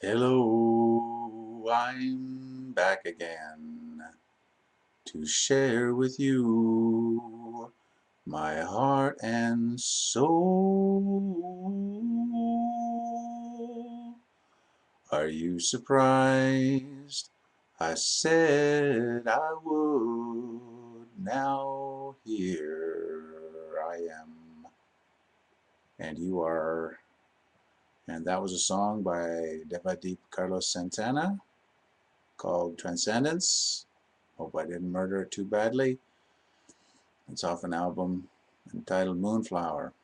Hello, I'm back again to share with you my heart and soul. Are you surprised? I said I would. Now here I am, and you are. And that was a song by Devadeep Carlos Santana called Transcendence. Hope I didn't murder it too badly. It's off an album entitled Moonflower.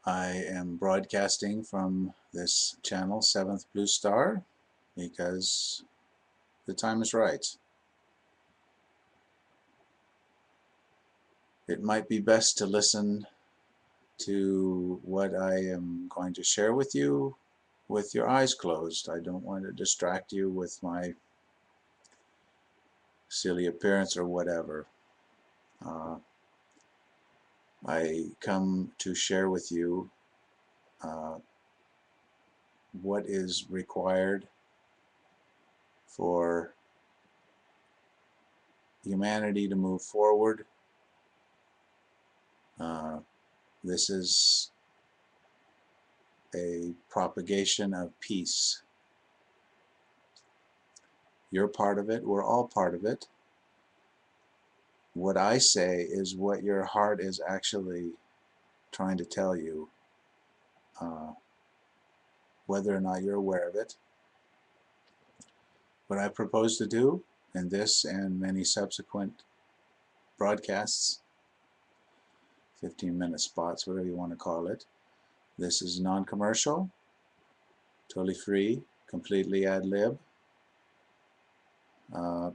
I am broadcasting from this channel, 7th Blue Star, because the time is right. It might be best to listen to what I am going to share with you with your eyes closed. I don't want to distract you with my silly appearance or whatever. I come to share with you uh, what is required for humanity to move forward. Uh, this is a propagation of peace. You're part of it. We're all part of it. What I say is what your heart is actually trying to tell you, uh, whether or not you're aware of it. What I propose to do in this and many subsequent broadcasts, 15-minute spots, whatever you want to call it. This is non-commercial, totally free, completely ad-lib, uh,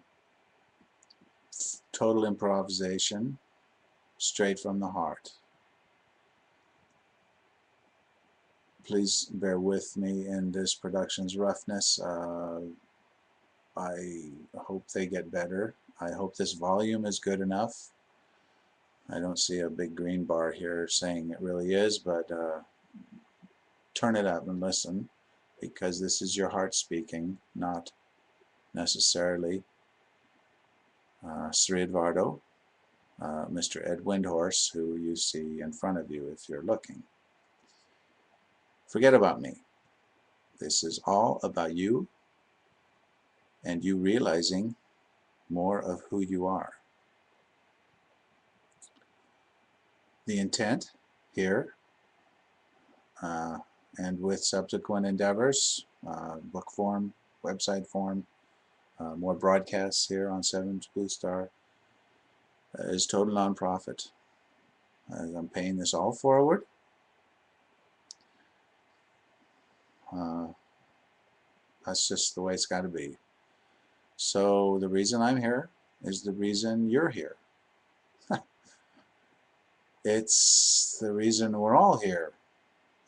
total improvisation, straight from the heart. Please bear with me in this production's roughness. I hope they get better. I hope this volume is good enough. I don't see a big green bar here saying it really is, but turn it up and listen, because this is your heart speaking, not necessarily Sri Edvardo, Mr. Ed Windhorse, who you see in front of you if you're looking. Forget about me. This is all about you and you realizing more of who you are. The intent here, and with subsequent endeavors, book form, website form, more broadcasts here on 7th Blue Star, is total nonprofit. I'm paying this all forward. That's just the way it's got to be. So the reason I'm here is the reason you're here. It's the reason we're all here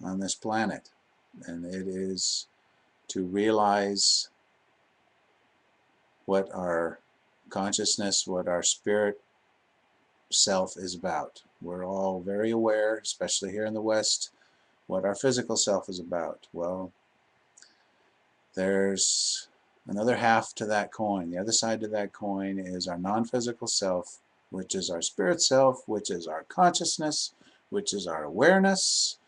on this planet, and it is to realize what our consciousness, what our spirit self is about. We're all very aware, especially here in the West, what our physical self is about. Well, there's another half to that coin. The other side to that coin is our non-physical self, which is our spirit self, which is our consciousness, which is our awareness,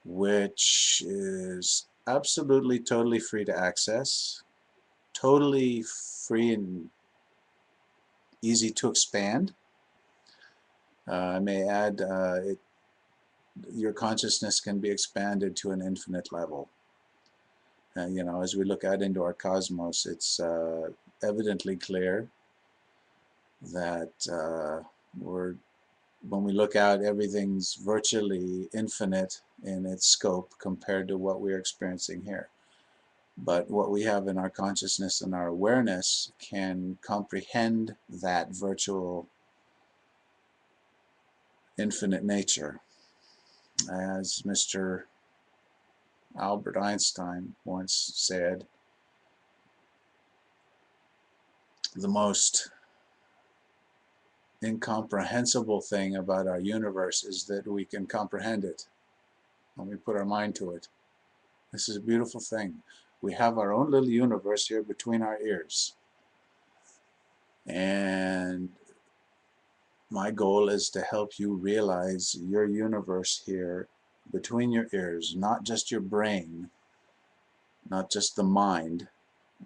which is absolutely totally free to access, totally free and easy to expand. I may add, your consciousness can be expanded to an infinite level. You know, as we look out into our cosmos, it's evidently clear that when we look out, everything's virtually infinite in its scope compared to what we're experiencing here. But what we have in our consciousness and our awareness can comprehend that virtual infinite nature. As Mr. Albert Einstein once said, the most incomprehensible thing about our universe is that we can comprehend it when we put our mind to it. This is a beautiful thing. We have our own little universe here between our ears. And my goal is to help you realize your universe here between your ears, not just your brain, not just the mind,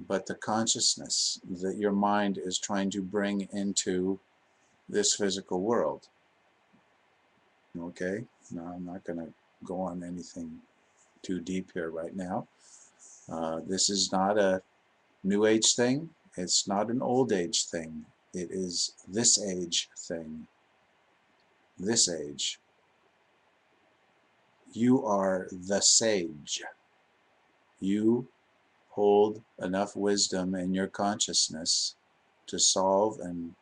but the consciousness that your mind is trying to bring into this physical world. Okay? Now, I'm not going to go on anything too deep here right now. This is not a New Age thing. It's not an old age thing. It is this age thing. This age. You are the sage. You hold enough wisdom in your consciousness to solve and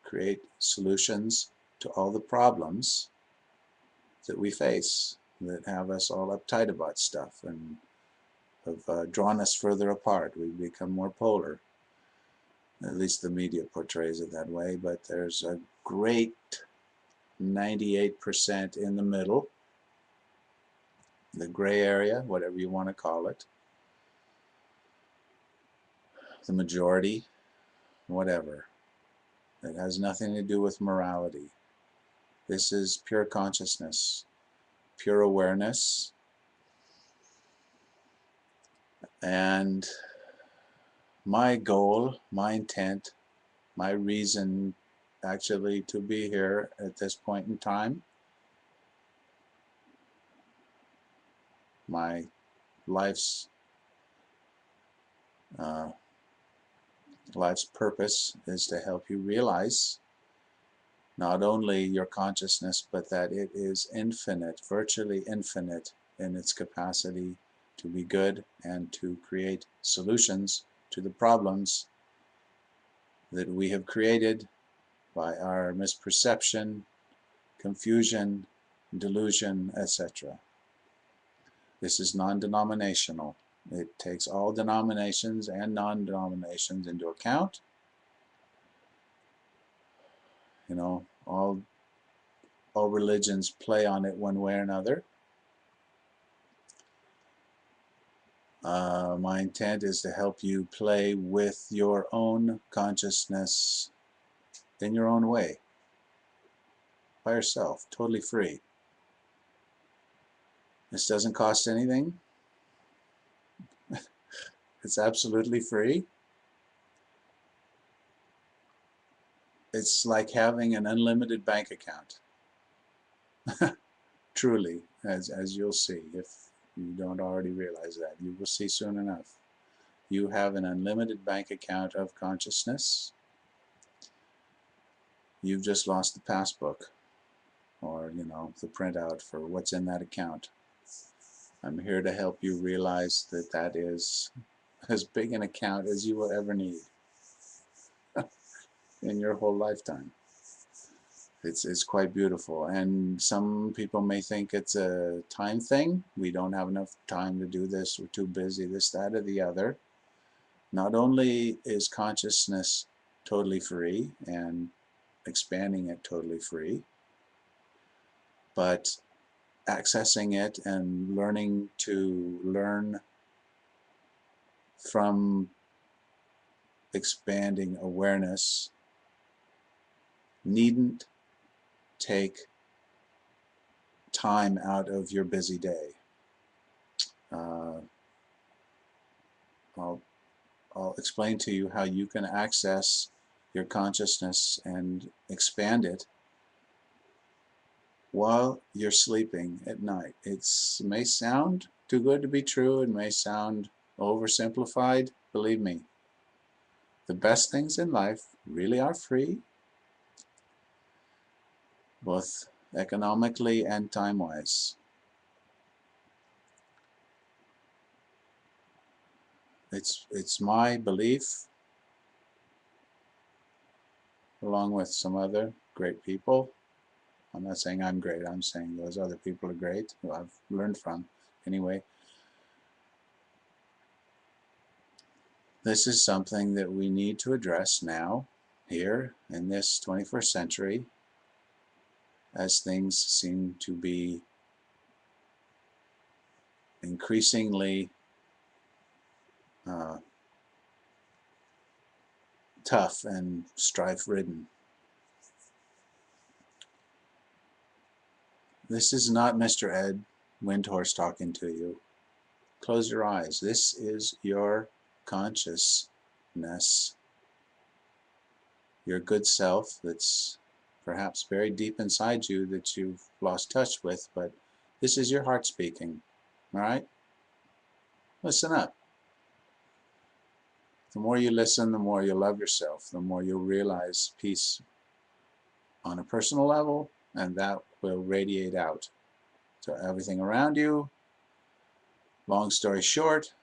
create solutions to all the problems that we face that have us all uptight about stuff and have drawn us further apart. We've become more polar. At least the media portrays it that way, but there's a great 98% in the middle, the gray area, whatever you want to call it, the majority, whatever. It has nothing to do with morality. This is pure consciousness, pure awareness, and my goal, my intent, my reason actually to be here at this point in time, my life's purpose is to help you realize not only your consciousness, but that it is infinite, virtually infinite in its capacity to be good and to create solutions to the problems that we have created by our misperception, confusion, delusion, etc. This is non-denominational. It takes all denominations and non-denominations into account. You know, all religions play on it one way or another. My intent is to help you play with your own consciousness in your own way, by yourself, totally free. This doesn't cost anything. It's absolutely free. It's like having an unlimited bank account. Truly, as you'll see, if you don't already realize that. You will see soon enough. You have an unlimited bank account of consciousness. You've just lost the passbook, or, you know, the printout for what's in that account. I'm here to help you realize that that is as big an account as you will ever need in your whole lifetime. It's quite beautiful, and some people may think it's a time thing. We don't have enough time to do this, we're too busy, this, that, or the other. Not only is consciousness totally free and expanding it totally free, but accessing it and learning to learn from expanding awareness needn't take time out of your busy day. I'll explain to you how you can access your consciousness and expand it while you're sleeping at night. It may sound too good to be true, it may sound oversimplified. Believe me, the best things in life really are free, both economically and time-wise. It's my belief, along with some other great people. I'm not saying I'm great, I'm saying those other people are great, who I've learned from. Anyway, this is something that we need to address now, here, in this 21st century, as things seem to be increasingly tough and strife-ridden. This is not Mr. Ed Windhorse talking to you. Close your eyes. This is your consciousness, your good self that's perhaps very deep inside you that you've lost touch with, but this is your heart speaking. All right? Listen up. The more you listen, the more you love yourself, the more you'll realize peace on a personal level, and that will radiate out to everything around you. Long story short,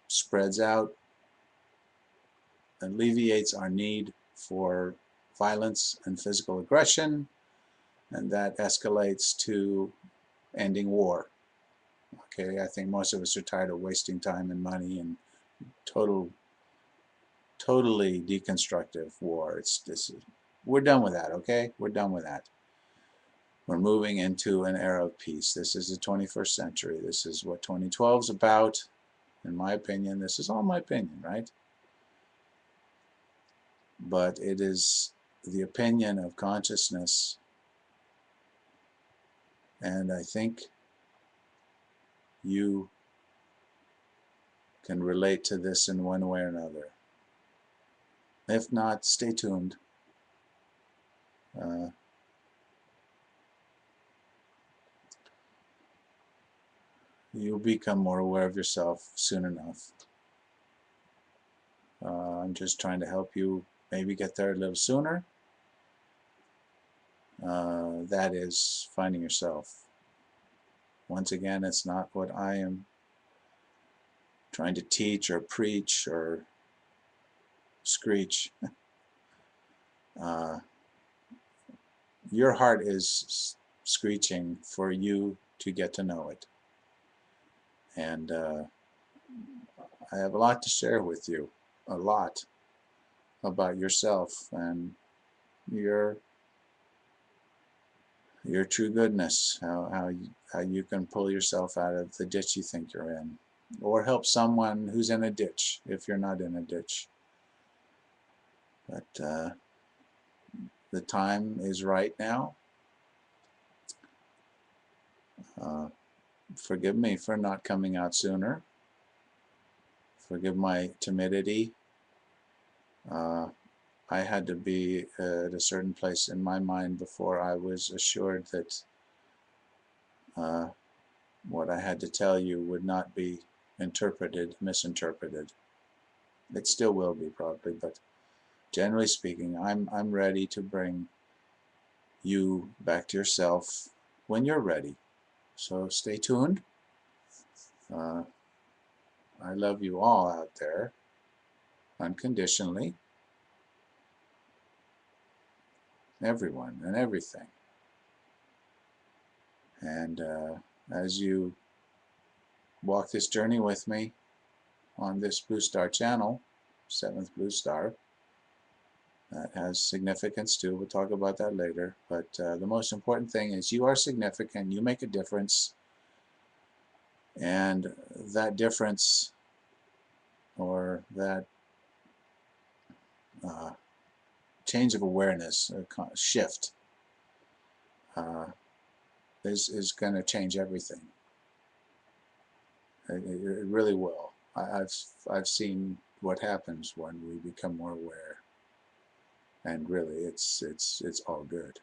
spreads out, alleviates our need for violence and physical aggression, and that escalates to ending war. Okay, I think most of us are tired of wasting time and money in totally deconstructive war. We're done with that, okay? We're done with that. We're moving into an era of peace. This is the 21st century. This is what 2012 is about. In my opinion, this is all my opinion, right? But it is the opinion of consciousness, and I think you can relate to this in one way or another. If not, stay tuned. You'll become more aware of yourself soon enough. I'm just trying to help you maybe get there a little sooner. That is finding yourself. Once again, it's not what I am trying to teach or preach or screech. Your heart is screeching for you to get to know it. And I have a lot to share with you, a lot about yourself and your true goodness, how you can pull yourself out of the ditch you think you're in, or help someone who's in a ditch if you're not in a ditch. But the time is right now. Forgive me for not coming out sooner. Forgive my timidity. I had to be at a certain place in my mind before I was assured that what I had to tell you would not be misinterpreted. It still will be probably, but generally speaking, I'm ready to bring you back to yourself when you're ready. So stay tuned. I love you all out there unconditionally. Everyone and everything. And as you walk this journey with me on this Blue Star channel, 7th Blue Star, that has significance too. We'll talk about that later. But the most important thing is you are significant. You make a difference. And that difference, or that change of awareness, shift, is going to change everything. It really will. I've seen what happens when we become more aware, and really, it's all good.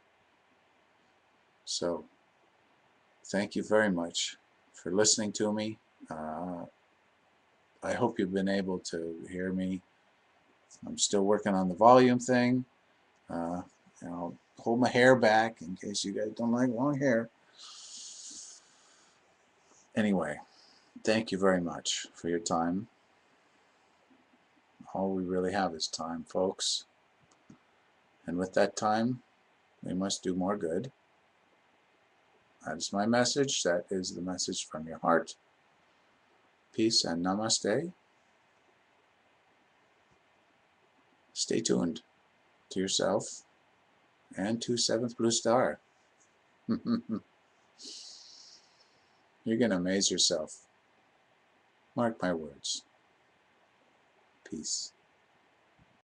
So, thank you very much for listening to me. I hope you've been able to hear me. I'm still working on the volume thing. I'll hold my hair back in case you guys don't like long hair. Anyway, thank you very much for your time. All we really have is time, folks. And with that time, we must do more good. That is my message. That is the message from your heart. Peace and namaste. Stay tuned to yourself and to 7th Blue Star. You're going to amaze yourself. Mark my words. Peace.